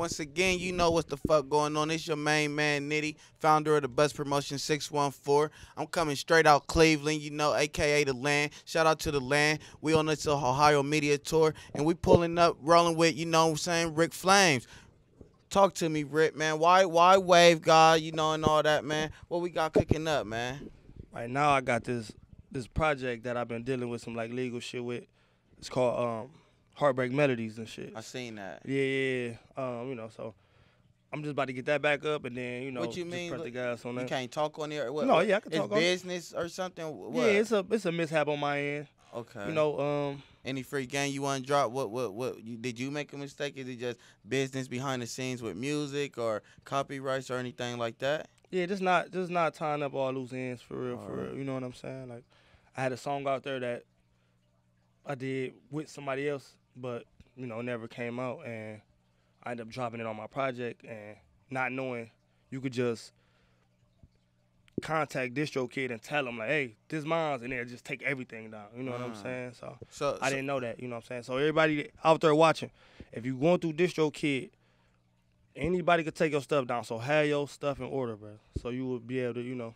Once again, you know what the fuck going on. It's your main man, Nitty, founder of the Bus Promotion 614. I'm coming straight out Cleveland, you know, a.k.a. The Land. Shout out to The Land. We on this Ohio Media Tour, and we pulling up, rolling with, you know what I'm saying, Ripp Flamez. Talk to me, Rick, man. Why Wave God, you know, and all that, man? What we got cooking up, man? Right now, I got this project that I've been dealing with some like legal shit with. It's called Heartbreak Melodies and shit. I seen that. Yeah. You know, so I'm just about to get that back up, and then you know, What you mean? press the gas on that. You can't talk on there? What, No, what? yeah, I can talk It's on it. business or something? What? Yeah, it's a mishap on my end. Okay. You know, Any free game you want to drop? What? Did you make a mistake? Is it just business behind the scenes with music or copyrights or anything like that? yeah, just not tying up all loose ends for real, All right. You know what I'm saying? Like, I had a song out there that I did with somebody else, but you know, never came out, and I ended up dropping it on my project, and not knowing you could just contact DistroKid and tell them like, hey, this mine's, and they'll just take everything down. You know what I'm saying? So I didn't know that. You know what I'm saying? So everybody out there watching, if you going through DistroKid, anybody could take your stuff down. So have your stuff in order, bro. So you will be able to, you know,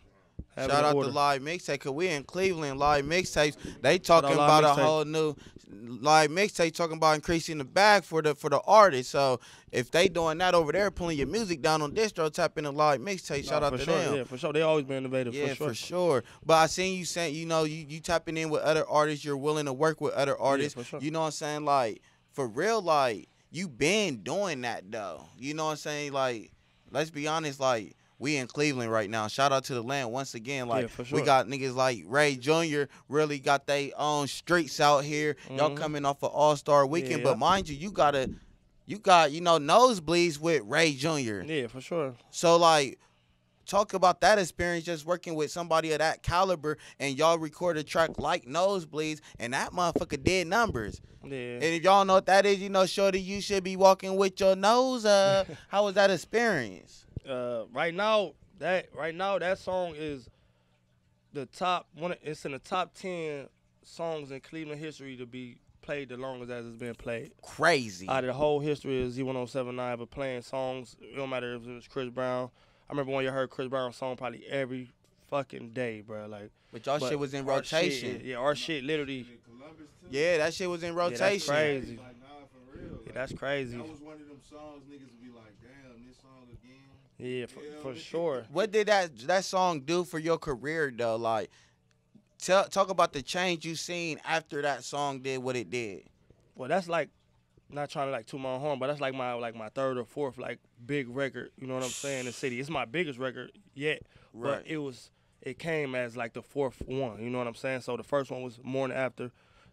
have Shout it in out order. to Live Mixtape, cause we in Cleveland. Live Mixtapes, they talking Live about a Mixtape. whole new Live Mixtape, talking about increasing the bag for the artist. So if they doing that over there, pulling your music down on distro, tap into Live Mixtape. Shout out for to sure, them. Yeah, for sure. They always been innovative. Yeah, for sure. for sure. But I seen you saying, you know, you tapping in with other artists. You're willing to work with other artists. for sure. You know what I'm saying? Like, for real, like, you been doing that, though. You know what I'm saying? Like, let's be honest, like, we in Cleveland right now. Shout out to The Land once again. Like, Yeah, for sure. we got niggas like Ray Jr. really got their own streets out here. Y'all coming off of All-Star Weekend. Yeah. But mind you, you got, you know, nosebleeds with Ray Jr. Yeah, for sure. So, like, talk about that experience just working with somebody of that caliber, and y'all record a track like Nosebleeds, and that motherfucker did numbers. Yeah. And if y'all know what that is, you know, shorty, you should be walking with your nose up. How was that experience? Right now that song is the top one. It's in the top 10 songs in Cleveland history to be played the longest as it's been played. Crazy. Out of the whole history of Z1079, but playing songs, it don't matter if it was Chris Brown. I remember when you heard Chris Brown's song probably every fucking day, bro. Like, But y'all shit was in our rotation. shit, our shit literally. Yeah, that shit was in Yeah, rotation. that's crazy. Like, nah, for real. Yeah, that's crazy. That was one of them songs niggas would be like, damn, this song again. Yeah, for sure. What did that song do for your career, though? Like, talk about the change you seen after that song did what it did. Well, that's like, not trying to like toot my own horn, but that's like my third or fourth like big record. You know what I'm saying? In the city, it's my biggest record yet. Right. But it came as like the fourth one. You know what I'm saying? So the first one was Morning After.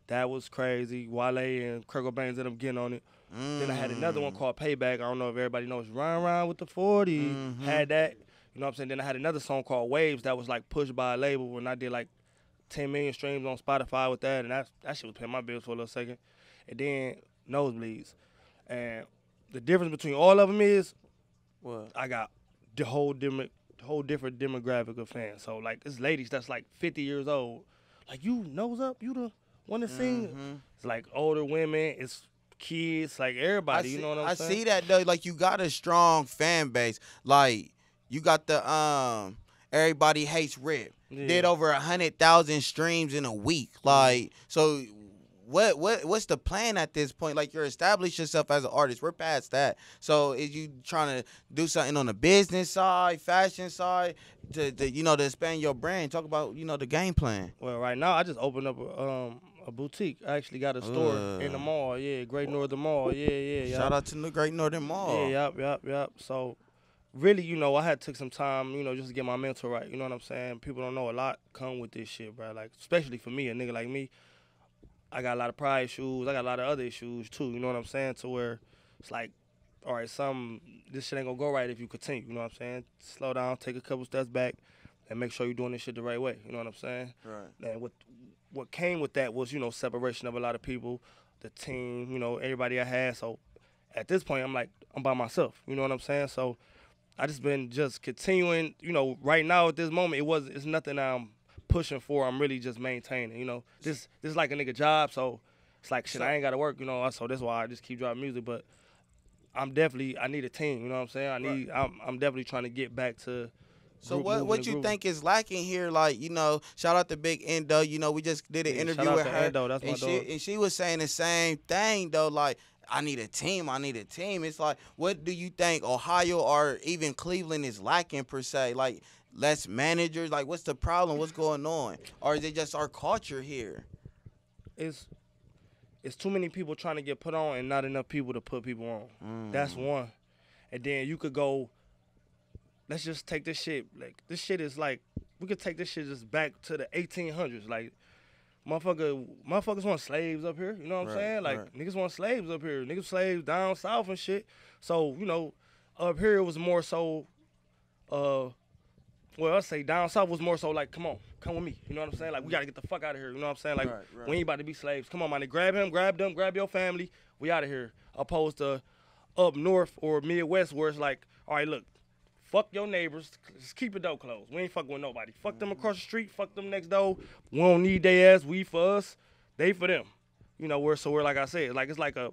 That was crazy. Wale and Kurt Cobain ended up getting on it. Then I had another one called Payback. I don't know if everybody knows. Run with the 40. Had that. You know what I'm saying? Then I had another song called Waves that was like pushed by a label, and I did like 10 million streams on Spotify with that, and that shit was paying my bills for a little second. And then Nosebleeds. And the difference between all of them is What? I got the whole different demographic of fans. So like it's ladies that's like 50 years old. Like, you nose up, you the one to sing. It's like older women, it's kids, like everybody, you know what I'm saying? I see that, though. Like, you got a strong fan base. Like, you got the Everybody Hates Rip. Yeah. Did over 100,000 streams in a week. Like, so what's the plan at this point? Like, you're established yourself as an artist. We're past that. So is you trying to do something on the business side, fashion side, to you know, to expand your brand? Talk about, you know, the game plan. Well, right now I just opened up a boutique. I actually got a store in the mall. Yeah, Great Northern Mall. Yeah. Shout out to the Great Northern Mall. Yeah, yep. So really, you know, I had took some time, you know, just to get my mental right. You know what I'm saying? People don't know a lot come with this shit, bro. Like, especially for me, a nigga like me, I got a lot of pride issues. I got a lot of other issues too. You know what I'm saying? To where it's like, all right, this shit ain't gonna go right if you continue. You know what I'm saying? Slow down, take a couple steps back, and make sure you're doing this shit the right way. You know what I'm saying? Right. And what came with that was, you know, separation of a lot of people, the team, you know, everybody I had. So at this point, I'm like, I'm by myself. You know what I'm saying? So I just been continuing. You know, right now at this moment, it's nothing I'm pushing for. I'm really just maintaining. You know, this is like a nigga job. So it's like shit. I ain't gotta work. You know, so that's why I just keep dropping music. But I need a team. You know what I'm saying? I'm definitely trying to get back to. So moving what and you grooving. think is lacking here? Like, shout out to Big Endo. We just did an Yeah, interview shout out with to her, Endo, that's my and dog. she was saying the same thing though. Like, I need a team. I need a team. It's like, what do you think Ohio or even Cleveland is lacking per se? Like, less managers. Like, what's the problem? What's going on? Or is it just our culture here? It's too many people trying to get put on and not enough people to put people on. That's one. And then you could go. Let's just take this shit. Like, this shit is like, we could take this shit just back to the 1800s. Like, motherfuckers want slaves up here. You know what I'm saying? Like, niggas want slaves up here. Niggas slaves down south and shit. So, up here it was more so, well, I'd say down south was more so like, come with me. You know what I'm saying? Like, we got to get the fuck out of here. You know what I'm saying? Like, we ain't about to be slaves. Come on, man. Grab him, grab them, grab your family. We out of here. Opposed to up north or Midwest where it's like, all right, look. Fuck your neighbors. Just keep your door closed. We ain't fucking with nobody. Fuck them across the street. Fuck them next door. We don't need their ass. We for us. They for them. We're like I said, like it's like a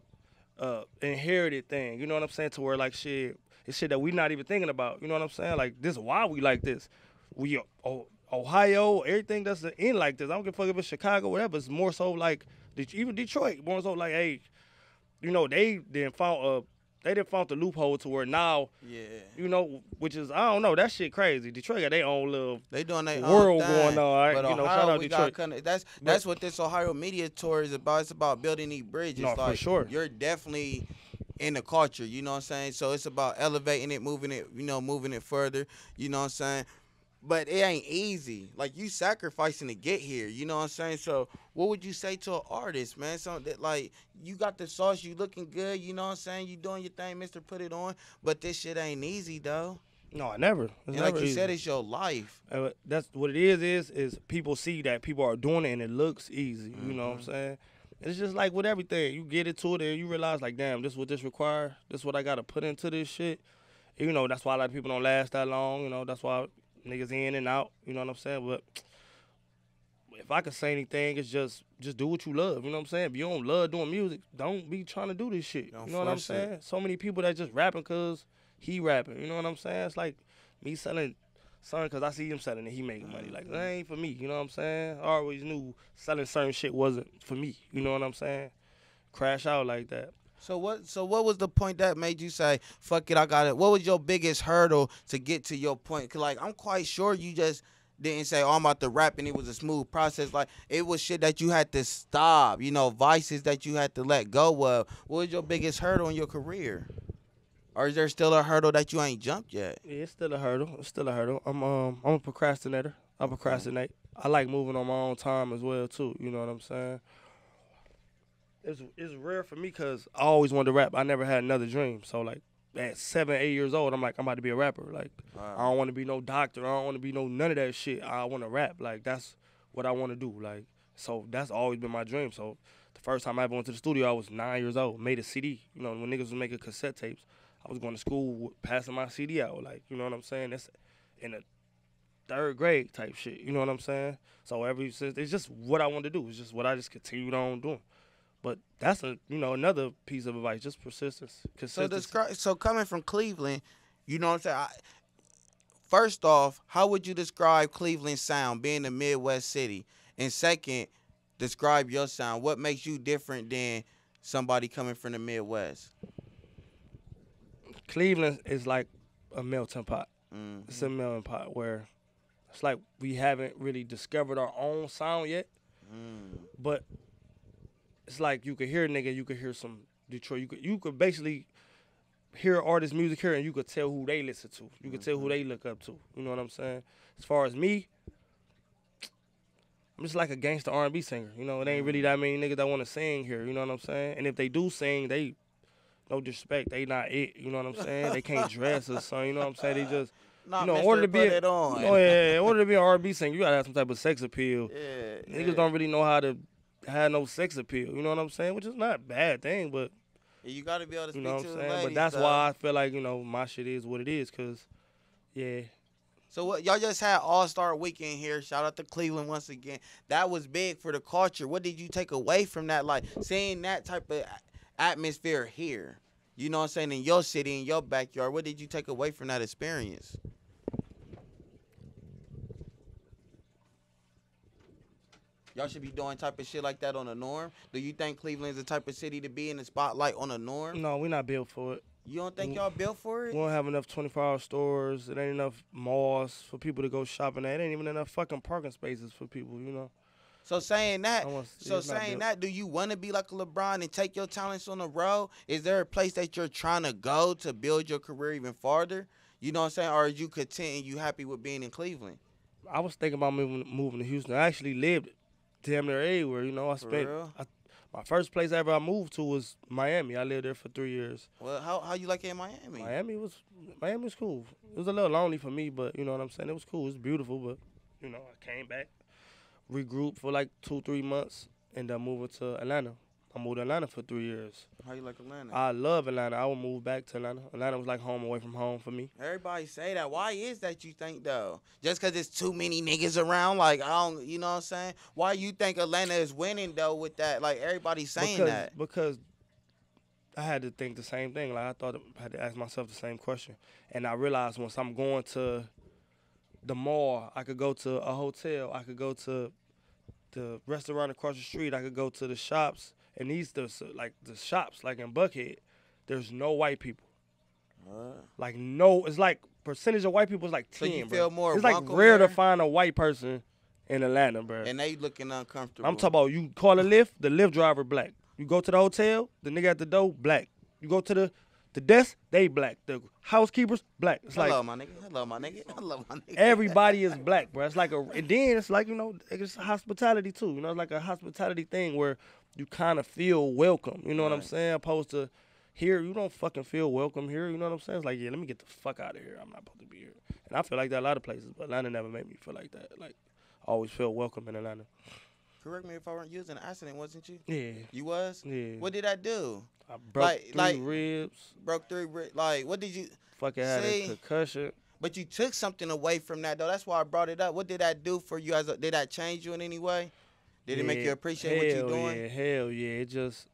inherited thing. You know what I'm saying? To where like shit, it's shit that we not even thinking about. You know what I'm saying? Like this is why we like this. We Ohio, everything that's in like this. I don't give a fuck if it's Chicago, whatever. It's more so like even Detroit. More so like, hey, they didn't found the loophole to where now, which is, I don't know, that shit crazy. Detroit got their own little they doing their world own thing. going on, all right? But Ohio, shout out Detroit. That's what this Ohio media tour is about. It's about building these bridges. No, like, for sure. You're definitely in the culture, you know what I'm saying? So it's about elevating it, moving it further, you know what I'm saying? But it ain't easy. Like, you sacrificing to get here, you know what I'm saying? So what would you say to an artist, man? Something that, like, you got the sauce, you looking good, you know what I'm saying? You doing your thing, Mr. Put It On. But this shit ain't easy, though. No, never. It's and never like you easy. said, it's your life. That's what it is people see that people are doing it and it looks easy, you know what I'm saying? It's just like with everything. You get into it and you realize, like, damn, this is what this require. This is what I got to put into this shit. That's why a lot of people don't last that long. That's why niggas in and out, you know what I'm saying? But if I could say anything, it's just do what you love, you know what I'm saying? If you don't love doing music, don't be trying to do this shit. You know what I'm saying? So many people that just rapping because he rapping, you know what I'm saying? It's like me selling something because I see him selling it, he making money. Like, that ain't for me, you know what I'm saying? I always knew selling certain shit wasn't for me, you know what I'm saying? Crash out like that. So what was the point that made you say, fuck it, I got it? What was your biggest hurdle to get to your point? Cause like, I'm quite sure you just didn't say, oh, I'm about to rap and it was a smooth process. Like, it was shit that you had to stop, vices that you had to let go of. What was your biggest hurdle in your career? Or is there still a hurdle that you ain't jumped yet? Yeah, it's still a hurdle. I'm a procrastinator. I procrastinate. I like moving on my own time as well too, you know what I'm saying? It's rare for me because I always wanted to rap. I never had another dream. So, like, at 7, 8 years old, I'm like, I'm about to be a rapper. Like, I don't want to be no doctor. I don't want to be none of that shit. I want to rap. Like, that's what I want to do. Like, so that's always been my dream. So, the first time I ever went to the studio, I was 9 years old, made a CD. When niggas was making cassette tapes, I was going to school passing my CD out. Like, you know what I'm saying? That's in the 3rd grade type shit. You know what I'm saying? So, it's just what I want to do. It's just what I just continued on doing. But that's another piece of advice, just persistence, consistency. So coming from Cleveland, you know what I'm saying? First off, how would you describe Cleveland's sound, being a Midwest city? And second, describe your sound. What makes you different than somebody coming from the Midwest? Cleveland is like a melting pot. Mm-hmm. It's a melting pot where it's like we haven't really discovered our own sound yet, but it's like you could hear a nigga, you could hear some Detroit. You could basically hear artist music here and you could tell who they listen to. You could tell who they look up to. You know what I'm saying? As far as me, I'm just like a gangster R&B singer. It ain't really that many niggas that want to sing here. You know what I'm saying? And if they do sing, they, no disrespect, they not it. You know what I'm saying? They can't dress or something. You know what I'm saying? They just, in order to be in order to be an R&B singer, you gotta have some type of sex appeal. Yeah, niggas don't really know how to have no sex appeal. You know what I'm saying? Which is not a bad thing, but you gotta be able to speak to the ladies. But that's why I feel like my shit is what it is, cause yeah. So what y'all just had All-Star Weekend here. Shout out to Cleveland once again. That was big for the culture. What did you take away from that? Like seeing that type of atmosphere here. you know what I'm saying, in your city, in your backyard? What did you take away from that experience? Y'all should be doing type of shit like that on the norm. Do you think Cleveland's the type of city to be in the spotlight on the norm? No, we're not built for it. You don't think y'all built for We it? don't have enough 24-hour stores. It ain't enough malls for people to go shopping at. It ain't even enough fucking parking spaces for people, you know. So saying that, It's not built. do you want to be like a LeBron and take your talents on the road? Is there a place that you're trying to go to build your career even farther? You know what I'm saying? Or are you content and you happy with being in Cleveland? I was thinking about moving to Houston. I actually lived damn near everywhere, you know. real? My first place ever I moved to was Miami. I lived there for 3 years. Well, how you like it in Miami? Miami was cool. It was a little lonely for me, but you know what I'm saying? It was cool. It was beautiful, but you know, I came back, regrouped for like 2-3 months, and then moved to Atlanta. I moved to Atlanta for 3 years. How you like Atlanta? I love Atlanta. I would move back to Atlanta. Atlanta was like home away from home for me. Everybody say that. Why is that, you think, though? Just because there's too many niggas around? Like, I don't, you know what I'm saying? Why you think Atlanta is winning, though, with that? Like, everybody's saying that. Because I had to think the same thing. Like, I had to ask myself the same question. And I realized once I'm going to the mall, I could go to a hotel, I could go to the restaurant across the street, I could go to the shops. And the shops, like in Buckhead, there's no white people. Like, no, it's like percentage of white people is like 10, So you bro. feel more It's like welcome rare there? to find a white person in Atlanta, bro. And they looking uncomfortable. I'm talking about you call a lift, the Lyft driver black. You go to the hotel, the nigga at the door, black. You go to the desk, they black. The housekeepers, black. It's Hello, like my nigga. Hello, my nigga. Hello, my nigga. everybody is black, bro. It's like and then it's like, you know, it's hospitality too. You know, it's like a hospitality thing where you kind of feel welcome. You know what I'm Right. saying? Opposed to here, you don't fucking feel welcome here. You know what I'm saying? It's like, yeah, let me get the fuck out of here. I'm not supposed to be here. And I feel like that a lot of places, but Atlanta never made me feel like that. Like, I always feel welcome in Atlanta. Correct me if I weren't using an accident, wasn't you? Yeah. You was? Yeah. What did I do? I broke like- three ribs. Broke 3 like, what did you... Fucking had See? a concussion. But you took something away from that, though. That's why I brought it up. What did that do for you? Did that change you in any way? Did it make you appreciate what you're doing? Yeah, hell yeah. It just,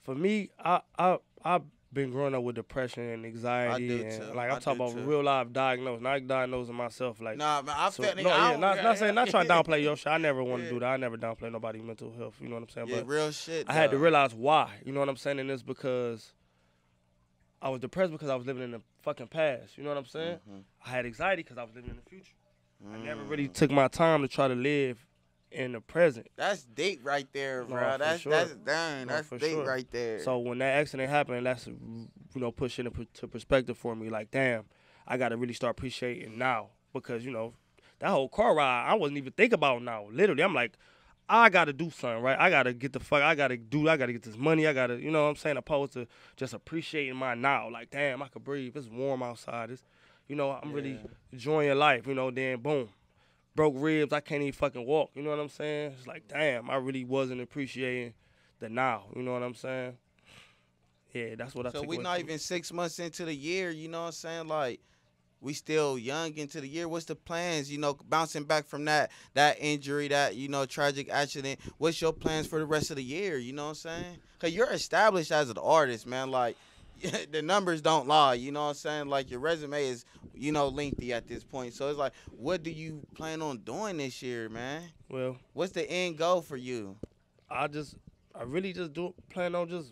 for me, I've been growing up with depression and anxiety. I do, and, too. Like, I I'm talking do, about too. real life diagnosed, not diagnosing myself. Like, Nah, man, I so, felt... no, yeah, not saying, not trying to downplay your shit. I never want to Yeah. do that. I never downplay nobody's mental health. You know what I'm saying? Yeah, But real shit, I had to though. realize why. You know what I'm saying? And it's because I was depressed because I was living in the fucking past. You know what I'm saying? Mhm. I had anxiety because I was living in the future. I never Mm. really took my time to try to live in the present. That's deep right there, No, bro. for That's sure. dang. No, That's for deep sure. right there. So when that accident happened, that's, you know, put shit into perspective for me. Like, damn, I got to really start appreciating now because, you know, that whole car ride, I wasn't even thinking about now. Literally, I'm like, I got to do something, right? I got to get the fuck, I got to get this money. I got to, you know what I'm saying, opposed to just appreciating my now. Like, damn, I could breathe. It's warm outside. It's, you know, I'm really enjoying life, you know, then boom. Broke ribs, I can't even fucking walk. You know what I'm saying? It's like, damn, I really wasn't appreciating the now. You know what I'm saying? Yeah, that's what I So took we away not from it. even 6 months into the year, you know what I'm saying? Like, we still young into the year. What's the plans, you know, bouncing back from that injury, that, you know, tragic accident? What's your plans for the rest of the year, you know what I'm saying? Because you're established as an artist, man. Like, the numbers don't lie, you know what I'm saying? Like, your resume is, you know, lengthy at this point. So it's like, what do you plan on doing this year, man? Well, What's the end goal for you? I really just plan on just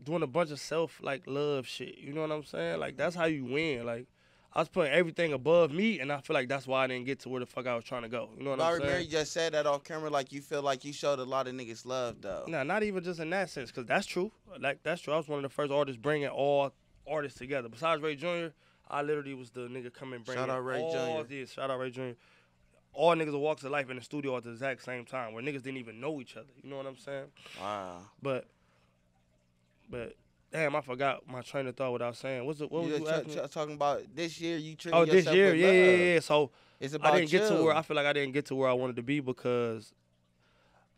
doing a bunch of love shit. You know what I'm saying? Like, that's how you win. Like, I was putting everything above me, and I feel like that's why I didn't get to where the fuck I was trying to go. You know what I'm Mary saying? just said that off camera, like you feel like you showed a lot of niggas love, though. Nah, not even just in that sense, because that's true. Like, that's true. I was one of the first artists bringing all artists together. Besides Ray Jr., I literally was the nigga coming bringing Shout out Ray all Jr. this. Shout out Ray Jr. All niggas that walks of life in the studio at the exact same time, where niggas didn't even know each other. You know what I'm saying? Wow. But damn, I forgot my train of thought without saying. What was you asking me? Talking about this year, you treating Oh, yourself this year, with yeah. love. So It's about I didn't get to you. where I feel like I didn't get to where I wanted to be because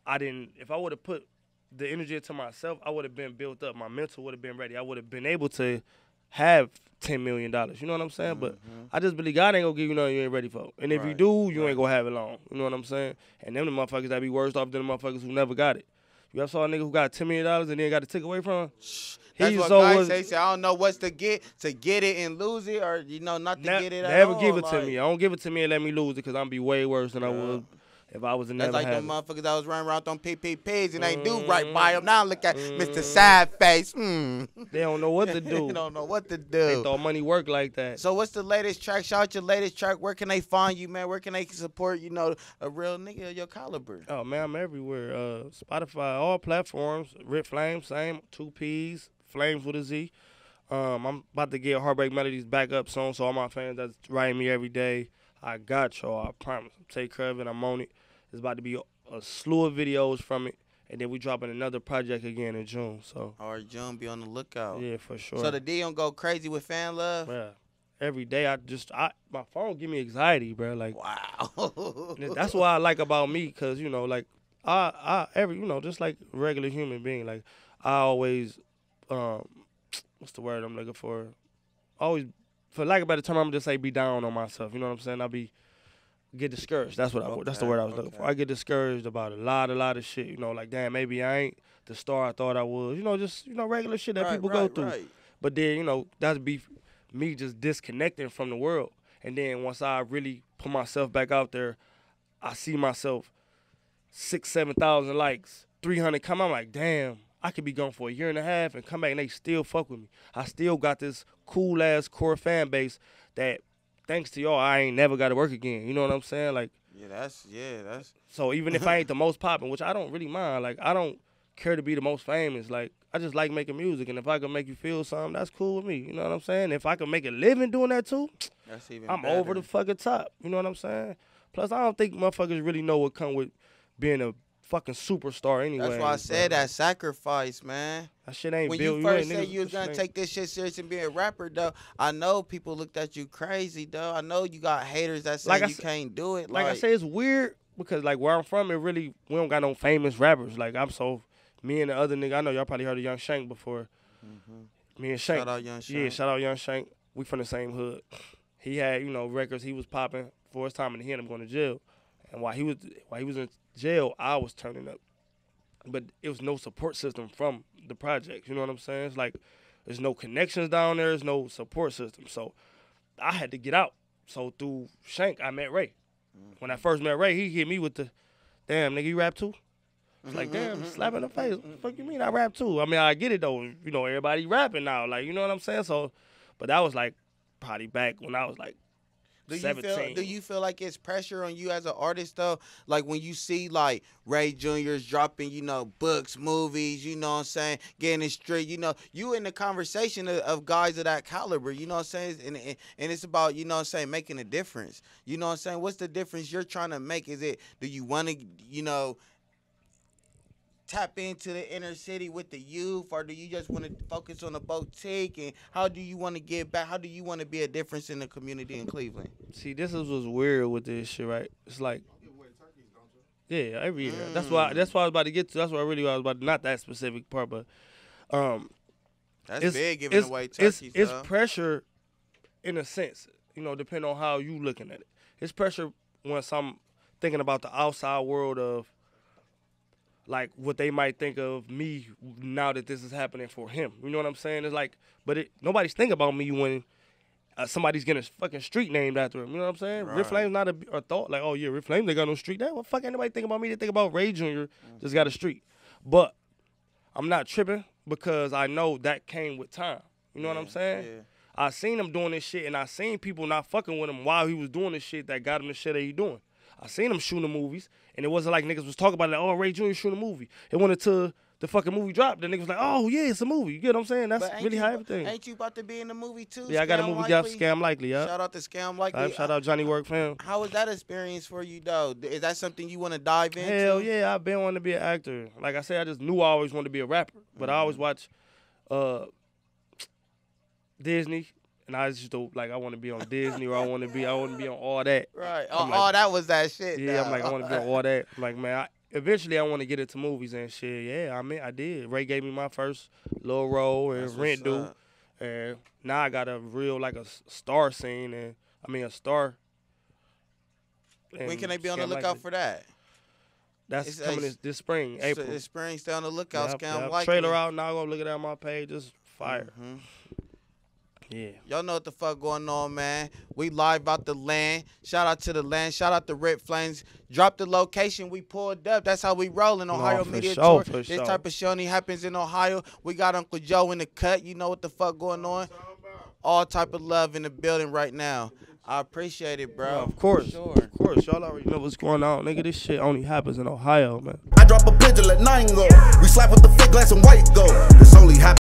I didn't. If I would have put the energy into myself, I would have been built up. My mental would have been ready. I would have been able to have $10 million. You know what I'm saying? But I just believe God ain't gonna give you nothing you ain't ready for. And if you Right, do, you right. ain't gonna have it long. You know what I'm saying? And them the motherfuckers that be worse off than the motherfuckers who never got it. You ever saw a nigga who got $10 million and then got it took away from him? That's He what so guys was- say. Say, I don't know what's to get it and lose it, or not to get it at Never all. give it to like, me. I don't give it to me and let me lose it because I'm be way worse than I would if I was to That's never like have them it. motherfuckers that was running around on PPPs and ain't do right by them. Now look at Mr. Sad Face. They don't know what to They do. don't know what to They do. thought money worked like that. So what's the latest track? Shout out your latest track. Where can they find you, man? Where can they support, a real nigga of your caliber? Oh man, I'm everywhere. Spotify, all platforms. Ripp Flamez, same 2 P's, Flames with a Z. I'm about to get Heartbreak Melodies back up soon, so all my fans that's writing me every day, I got y'all. I promise. Take care of it. I'm on it. It's about to be a slew of videos from it, and then we dropping another project again in June. So All right, June, be on the lookout. yeah, for sure. So the D don't go crazy with fan love? Yeah. Every day my phone give me anxiety, bro. Like Wow. that's what I like about me, cause like just like regular human being, like I always what's the word I'm looking for? Always, for lack of a better term, I'm gonna just say be down on myself. You know what I'm saying? Get discouraged. That's the word I was looking for. I get discouraged about a lot of shit. Like damn, maybe I ain't the star I thought I was. Just regular shit that people go through. Right. But then that's be me just disconnecting from the world. And then once I really put myself back out there, I see myself 6,000-7,000 likes, 300 come. I'm like, damn, I could be gone for a year and a half and come back and they still fuck with me. I still got this cool ass core fan base that, thanks to y'all, I ain't never got to work again. You know what I'm saying? Like, that's. so even if I ain't the most popping, which I don't really mind, like I don't care to be the most famous. Like I just like making music, and if I can make you feel something, that's cool with me. You know what I'm saying? If I can make a living doing that too, That's even I'm better. over the fucking top. You know what I'm saying? Plus, I don't think motherfuckers really know what come with being a fucking superstar anyway. That's why I said that sacrifice, man. That shit ain't When built. you first ain't said niggas- you was that gonna shit take this shit serious and be a rapper, though, I know people looked at you crazy, though. I know you got haters that say Like I you said- can't do it. Like I say, it's weird because like where I'm from, we don't got no famous rappers. Like me and the other nigga, I know y'all probably heard of Young Shank before. Me and Shank. Shout out Young Shank. Yeah, shout out Young Shank. We from the same hood. He had, records. He was popping for his time, and he ended up going to jail. And while he was in jail, I was turning up. But it was no support system from the project. You know what I'm saying? It's like there's no connections down there. There's no support system. So I had to get out. So through Shank, I met Ray. When I first met Ray, he hit me with the, damn, nigga, you rap too? It's like, damn, slap in the face. What the fuck you mean I rap too? I mean, I get it though. Everybody rapping now. Like, you know what I'm saying? So, but that was like probably back when I was like 17. Do you feel like it's pressure on you as an artist, though? Like when you see like Ray Jr.'s dropping, books, movies, you know what I'm saying, getting it straight, you in the conversation of guys of that caliber, you know what I'm saying? And it's about, you know what I'm saying, making a difference. You know what I'm saying? What's the difference you're trying to make? Do you want to, tap into the inner city with the youth, or do you just want to focus on the boutique? And how do you want to give back? How do you want to be a difference in the community in Cleveland? See, this is what's weird with this shit, right? It's like, Give away turkeys, don't you? yeah, every year. That's why I was about to get to. That's why I was about to, not that specific part, but That's big, giving away turkeys. It's pressure in a sense, depending on how you looking at it. It's pressure once I'm thinking about the outside world of like what they might think of me now that this is happening for him. You know what I'm saying? It's like, but nobody's thinking about me when somebody's getting a fucking street named after him. You know what I'm saying? Right. Ripp Flamez not a thought like, oh yeah, Ripp Flamez, they got no street. That, well, fuck, ain't nobody think about me. They think about Ray Jr. Just got a street. But I'm not tripping because I know that came with time. You know what I'm saying? Yeah. I seen him doing this shit, and I seen people not fucking with him while he was doing this shit that got him the shit that he doing. I seen him shooting movies, and it wasn't like niggas was talking about it, like, oh, Ray Jr. shooting a movie. It went until the fucking movie dropped, the niggas was like, oh, yeah, it's a movie. You get what I'm saying? That's But really how everything. Ain't you about to be in the movie, too? Yeah, I got a Scam movie, Likely? Scam Likely, yeah. Shout out to Scam Likely. Shout out Johnny Work fam. How was that experience for you, though? Is that something you want to dive into? Hell yeah, I've been wanting to be an actor. Like I said, I just knew I always wanted to be a rapper. But I always watch Disney. And I just do like I want to be on Disney or I want to be on all that. Right. I'm Oh, like- that was that shit. Yeah, I'm though. like I want to be on all that. I'm like man, eventually I want to get into movies and shit. Yeah, I did. Ray gave me my first little role and That's Rent what's Due, up. and now I got a real like a star scene and a star. When can they be on the lookout for that? That's It's- coming this spring, April. This spring, stay on the lookout. Yep, Scam yep. likely. Trailer out now. Go look at that on my page. Just fire. Yeah. Y'all know what the fuck going on, man. We live out the land. Shout out to the land. Shout out to Ripp Flamez. Drop the location. We pulled up. That's how we roll in Ohio for Media sure, Tour. for This sure. type of show only happens in Ohio. We got Uncle Joe in the cut. You know what the fuck going on. All type of love in the building right now. I appreciate it, bro. Yeah, of course. Sure. Of course. Y'all already know what's going on. Nigga, this shit only happens in Ohio, man. I drop a pigeon, let 9 go. We slap with the fake glass and white gold. This only happens.